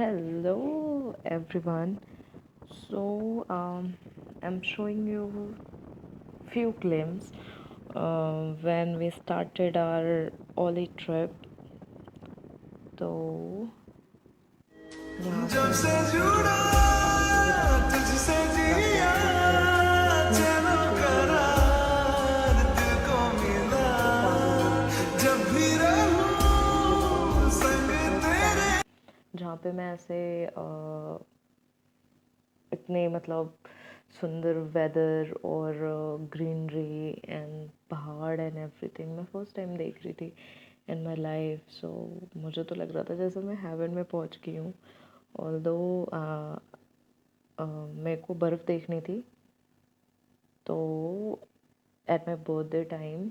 Hello everyone. I'm showing you few glimpses when we started our Oli trip. तो यहाँ से जब से हमने जुड़ा जब पानी गिरा था तुझसे काफ़ी जिया अच्छे से चैनो स्मूथली चल रही थी करार दिल को मिला पागल हो गई थी मैं जब भी मुझे तो रहूं इट संग इज़ फर्स्ट तेरे टाइम जहाँ पे मैं ऐसे इतने मतलब सुंदर वेदर और ग्रीनरी एंड पहाड़ एंड एवरीथिंग मैं फ़र्स्ट टाइम देख रही थी इन माई लाइफ। सो मुझे तो लग रहा था जैसे मैं हेवन में पहुंच गई हूँ। ऑल्दो मेरे को बर्फ़ देखनी थी, तो एट माई बर्थडे टाइम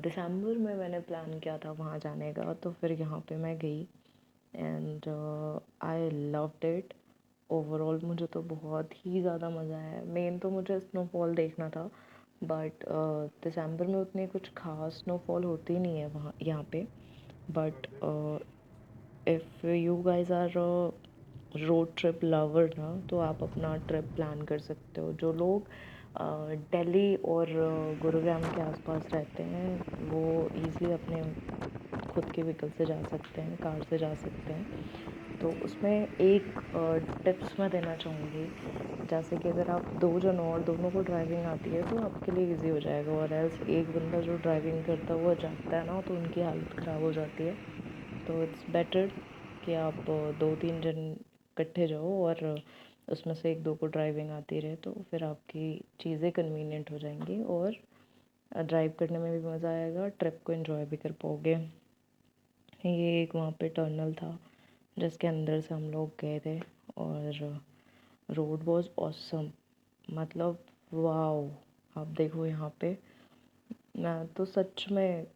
दिसंबर में मैंने प्लान किया था वहाँ जाने का, तो फिर यहाँ पे मैं गई and I loved it. Overall मुझे तो बहुत ही ज़्यादा मज़ा आया। मेन तो मुझे स्नोफॉल देखना था, बट दिसंबर में उतनी कुछ खास स्नोफॉल होती नहीं है वहाँ यहाँ पे। But if you guys are road trip lover ना, तो आप अपना ट्रिप प्लान कर सकते हो। जो लोग दिल्ली और गुरुग्राम के आसपास रहते हैं वो इजीली अपने खुद के व्हीकल से जा सकते हैं, कार से जा सकते हैं। तो उसमें एक टिप्स मैं देना चाहूँगी, जैसे कि अगर आप 2 जन हो और दोनों को ड्राइविंग आती है तो आपके लिए इजी हो जाएगा, और एल्स एक बंदा जो ड्राइविंग करता है वो जागता है ना, तो उनकी हालत ख़राब हो जाती है। तो इट्स बेटर कि आप 2-3 जन इकट्ठे जाओ और उसमें से एक दो को ड्राइविंग आती रहे, तो फिर आपकी चीज़ें कन्वीनियंट हो जाएंगी और ड्राइव करने में भी मज़ा आएगा, ट्रिप को एंजॉय भी कर पाओगे। ये एक वहाँ पे टनल था जिसके अंदर से हम लोग गए थे, और रोड वॉज ऑसम। मतलब वाओ, आप देखो यहाँ पे मैं तो सच में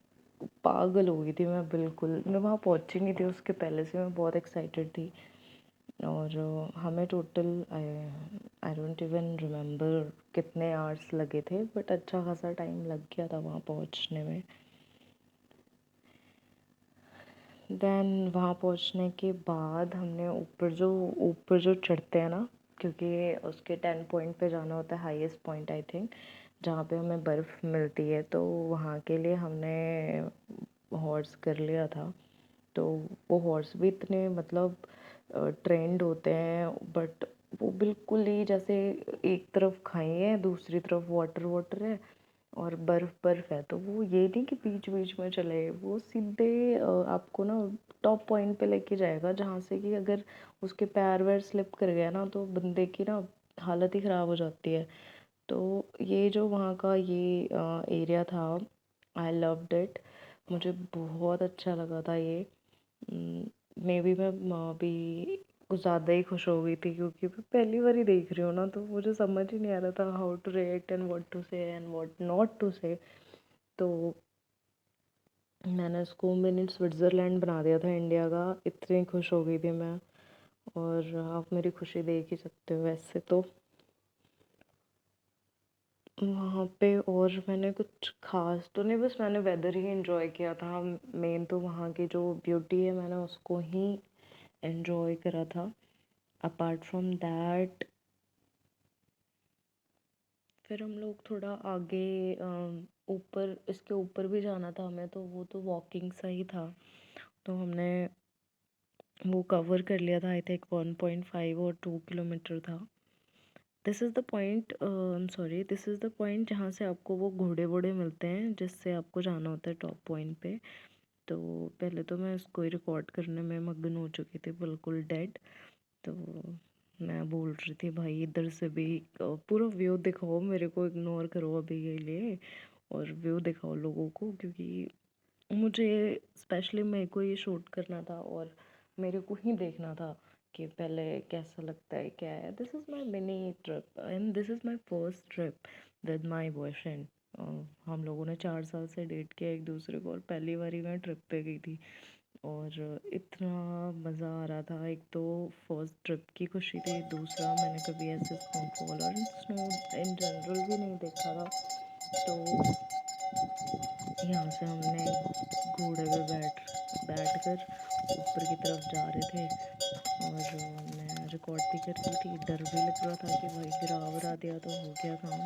पागल हो गई थी। मैं बिल्कुल मैं वहाँ पहुँची नहीं थी, उसके पहले से मैं बहुत एक्साइटेड थी। और हमें total I don't even remember कितने आवर्स लगे थे, बट अच्छा खासा टाइम लग गया था वहाँ पहुँचने में। देन वहाँ पहुँचने के बाद हमने ऊपर जो चढ़ते हैं ना, क्योंकि उसके 10 पॉइंट पे जाना होता है, हाईएस्ट पॉइंट आई थिंक, जहाँ पे हमें बर्फ़ मिलती है। तो वहाँ के लिए हमने हॉर्स कर लिया था। तो वो हॉर्स भी इतने मतलब ट्रेंड होते हैं, बट वो बिल्कुल ही जैसे एक तरफ खाई है, दूसरी तरफ वाटर वाटर है और बर्फ़ बर्फ़ है। तो वो ये नहीं कि बीच बीच में चले, वो सीधे आपको ना टॉप पॉइंट पे लेके जाएगा, जहाँ से कि अगर उसके पैर वैर स्लिप कर गया ना तो बंदे की ना हालत ही ख़राब हो जाती है। तो ये जो वहाँ का ये एरिया था, आई लव्ड इट। मुझे बहुत अच्छा लगा था ये। मे बी मैं भी कुछ ज़्यादा ही खुश हो गई थी, क्योंकि मैं पहली बार ही देख रही हूँ ना, तो मुझे समझ ही नहीं आ रहा था how to react and what to say and what not to say. तो मैंने उसको मिनी स्विट्ज़रलैंड बना दिया था इंडिया का, इतनी खुश हो गई थी मैं। और आप मेरी खुशी देख ही सकते हो वैसे तो वहाँ पे। और मैंने कुछ खास तो नहीं, बस मैंने वेदर ही एंजॉय किया था। मेन तो वहाँ की जो ब्यूटी है मैंने उसको ही एंजॉय करा था। अपार्ट फ्रॉम दैट फिर हम लोग थोड़ा आगे ऊपर, इसके ऊपर भी जाना था हमें, तो वो तो वॉकिंग सा ही था, तो हमने वो कवर कर लिया था। आई थिंक 1.5 और 2 किलोमीटर था। This is the point, I am sorry, this is the point जहाँ से आपको वो घोड़े वोड़े मिलते हैं जिससे आपको जाना होता है टॉप पॉइंट पे। तो पहले तो मैं इसको ही रिकॉर्ड करने में मगन हो चुकी थी, बिल्कुल डेड। तो मैं बोल रही थी भाई इधर से भी पूरा व्यू दिखाओ मेरे को, इग्नोर करो अभी के लिए, और व्यू दिखाओ लोगों को, क्योंकि मुझे स्पेशली मेरे को ये शूट करना था और मेरे को ही देखना था कि पहले कैसा लगता है क्या है। This is my mini trip and this is my first trip with my boyfriend. हम लोगों ने 4 साल से डेट किया एक दूसरे को, और पहली बारी मैं ट्रिप पे गई थी, और इतना मज़ा आ रहा था। एक तो फर्स्ट ट्रिप की खुशी थी, दूसरा मैंने कभी ऐसे स्नोफॉल और स्नो इन जनरल भी नहीं देखा था। तो यहाँ से हमने घोड़े पे बैठ बैठ कर ऊपर की तरफ जा रहे थे, और मैं रिकॉर्ड भी कर रही थी। डर भी लग रहा था कि भाई गिरा दिया तो हो गया काम।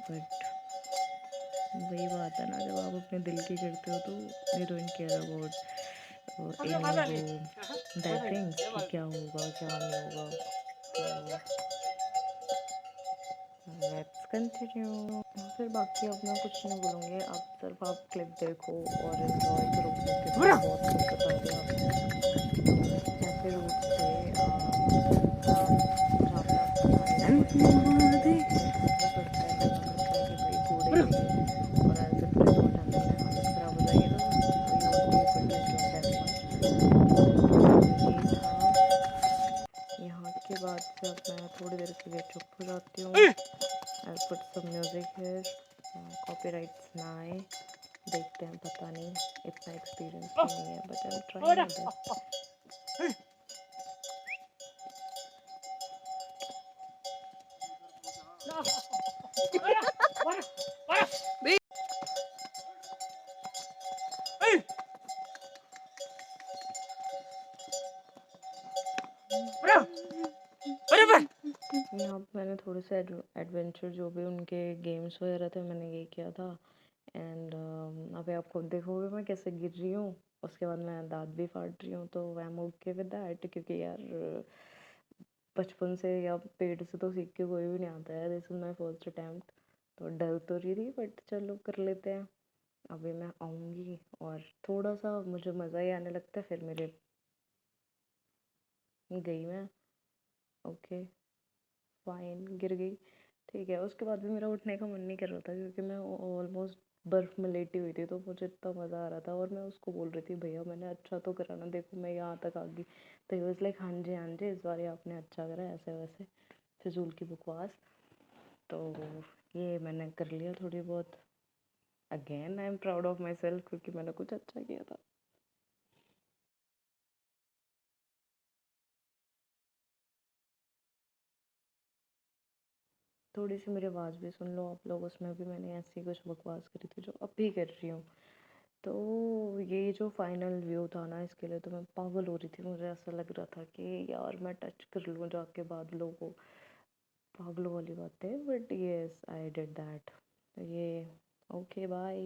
बट वही बात है ना, जब आप अपने दिल की करते हो तो you don't care about any वो दैट थिंग्स कि क्या होगा क्या नहीं होगा। तो लेट्स कंटिन्यू। फिर बाकी अब मैं कुछ नहीं बोलूँगी, अब सिर्फ आप क्लिप देखो और एंजॉय करो क्योंकि मैंने बहुत कुछ बता दिया आपको। तो ऐसे रूट्स थे जहाँ पे आपको जाने का मन नहीं करता है, बचपन से सोचते हैं, लगा करता है कि भाई घोड़े चाहिए और ऐसे फिर रिजॉर्ट आने में हालत ख़राब हो जाएगी, तो we won't be able to enjoy that much. तो ये था। यहाँ के बाद से अब मैं थोड़ी देर के लिए चुप हो जाती हूँ। I put some music here, copyrights ना आए। देखते हैं, पता नहीं, इतना एक्सपीरियंस भी नहीं है but I am trying my best. यहाँ पे मैंने थोड़े से एडवेंचर जो भी उनके गेम्स वगैरह थे मैंने ये किया था। एंड अभी आप खुद देखोगे मैं कैसे गिर रही हूँ, उसके बाद मैं दांत भी फाड़ रही हूँ, तो I am okay with that क्योंकि यार बचपन से या पेड़ से तो सीख के कोई भी नहीं आता है। This is my first attempt, तो डर तो रही थी बट चलो कर लेते हैं। अभी मैं आऊँगी और थोड़ा सा मुझे मज़ा ही आने लगता है, फिर मेरे गई मैं, ओके फाइन, गिर गई, ठीक है। उसके बाद भी मेरा उठने का मन नहीं कर रहा था क्योंकि मैं ऑलमोस्ट बर्फ़ में लेटी हुई थी, तो मुझे इतना मज़ा आ रहा था और मैं उसको बोल रही थी भैया मैंने अच्छा तो करा ना, देखो मैं यहाँ तक आ गई। तो ही वाज लाइक हाँ जी इस बार आपने अच्छा करा, ऐसे वैसे फिजूल की बकवास। तो ये मैंने कर लिया थोड़ी बहुत। Again I am proud of my self क्योंकि मैंने कुछ अच्छा किया था। थोड़ी सी मेरी आवाज़ भी सुन लो आप लोग, उसमें भी मैंने ऐसी कुछ बकवास करी थी जो अब भी कर रही हूँ। तो ये जो फाइनल व्यू था ना, इसके लिए तो मैं पागल हो रही थी। मुझे ऐसा लग रहा था कि यार मैं टच कर लूँ जाके बादलों को, पागलों वाली बात है but yes I did that. ये ओके बाय।